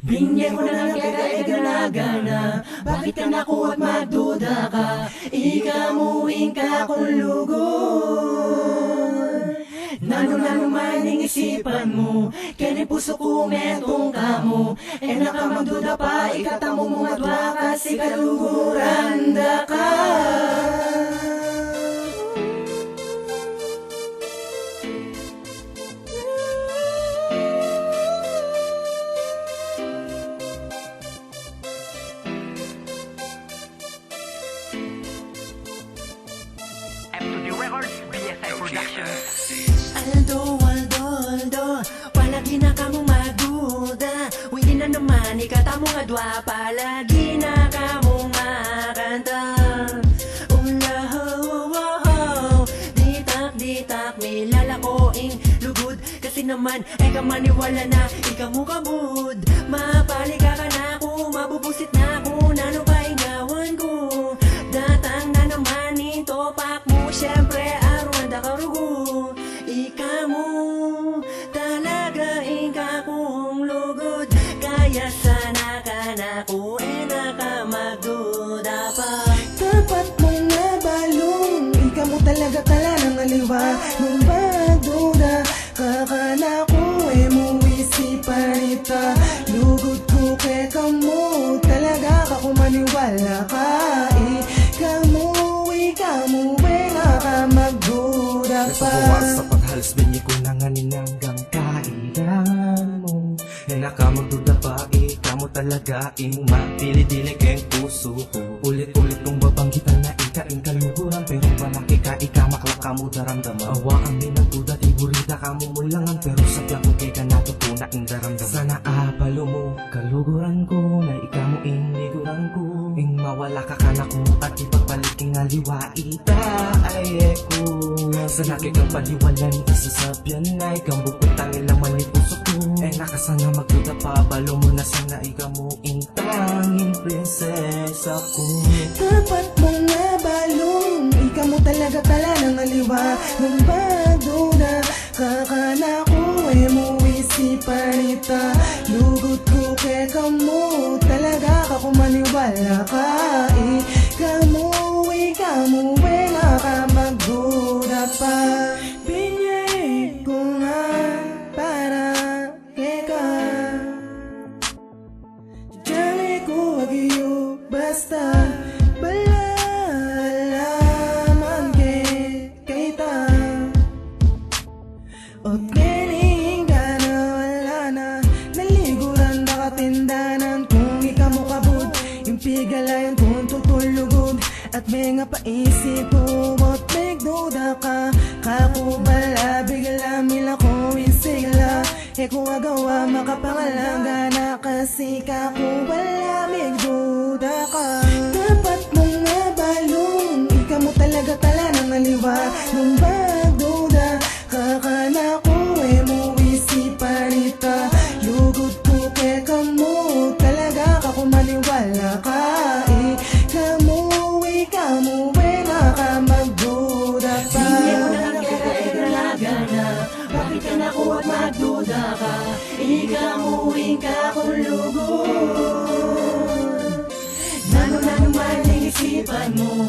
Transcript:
Bingyan ko na lang gana-gana. Bakit ka naku at magduda ka? Ikamuin ka kung lugod. Nano man ang isipan mo, kaya puso ko metong kamo. Nakamagduda pa, ikatamo mong adwa kasi kaluguran da ka. M2D Records, BSI Productions. Aldo, palagi na kamo magduda. Hindi na naman ikatamo nga dwa, palagi na kamo makanta. Ditak, may lalakoing lugod. Kasi naman, kamaniwala na, ikamukamud. Mapalika ka na ako, mabubusit na ako, nano pa ingawan ko. Datang na naman ito, pak mo, syempre, aruan da karugo. Ikamu, talaga ika kong lugod. Kaya sana ka na ko, nakamagduda pa. Dapat mong nabalong, ikaw mo talaga kala ng aliwa. Nung magduda, kakana ko, mo isipan ita. Lugod ko kay kamo, talaga ka kumaniwala ka. Ikaw mo, nakamagduda pa. Nagpabuwas sa paghalos, binyi ko na nga ninanggang kailangan mo. Nakamagduda pa, ikaw mo talaga, imong mapili-dili keng puso ko. Ulit-ulit kong babanggitan na ikaing kaluguran, pero malaki ka, ikamakla ka mo daramdaman. Awa ang minagduda, tiburita ka mo mulangan, pero sabihan ko kay ka natutuna ang daramdaman. Sana apalo mo, kaluguran ko, na ikaw mo iniguran ko. Ing mawala ka ka na ko, at ipagpaliking aliwa, ita ay eko. Sana kikang paliwalan, isasabyan na ikang bukutang ilaman ni puso ko. Nakasana magduda pa, balo mo na sana ikaw mo intanging prinsesa ko. Dapat mong nabalong, ikaw mo talaga kala ng aliwa. Nung magduda, kakana ko, mo isipan ita. Lugod ko kay kamo, talaga ka kumaniwala ka. Ikaw mo, nakamagduda pa. Binyay ko nga para kay ka. Diyan ko wag iyo basta balalaman kay ta. At galing ka na wala na, naliguran na katindanan. Kung ikaw mo kabud, impigalayan kung tutulugod. At may nga paisip ko, at nagduda ka. Kako bala, bigla mila ko isigla. Kung agawa makapangalanga na, kasi kako wala, magduda ka. Dapat mong nabalong, ikaw mo talaga tala ng aliwa. Nung magduda, kakana ko, mo isipan ita. Lugod ko kay kamo, talaga ka kumaniwala ka. Ikaw mo, nakamagduda pa. Bingyan ko na lang gana. Bakit ka naku at magduda ka? Ikamuin ka kung lugod. Nano man ang isipan mo,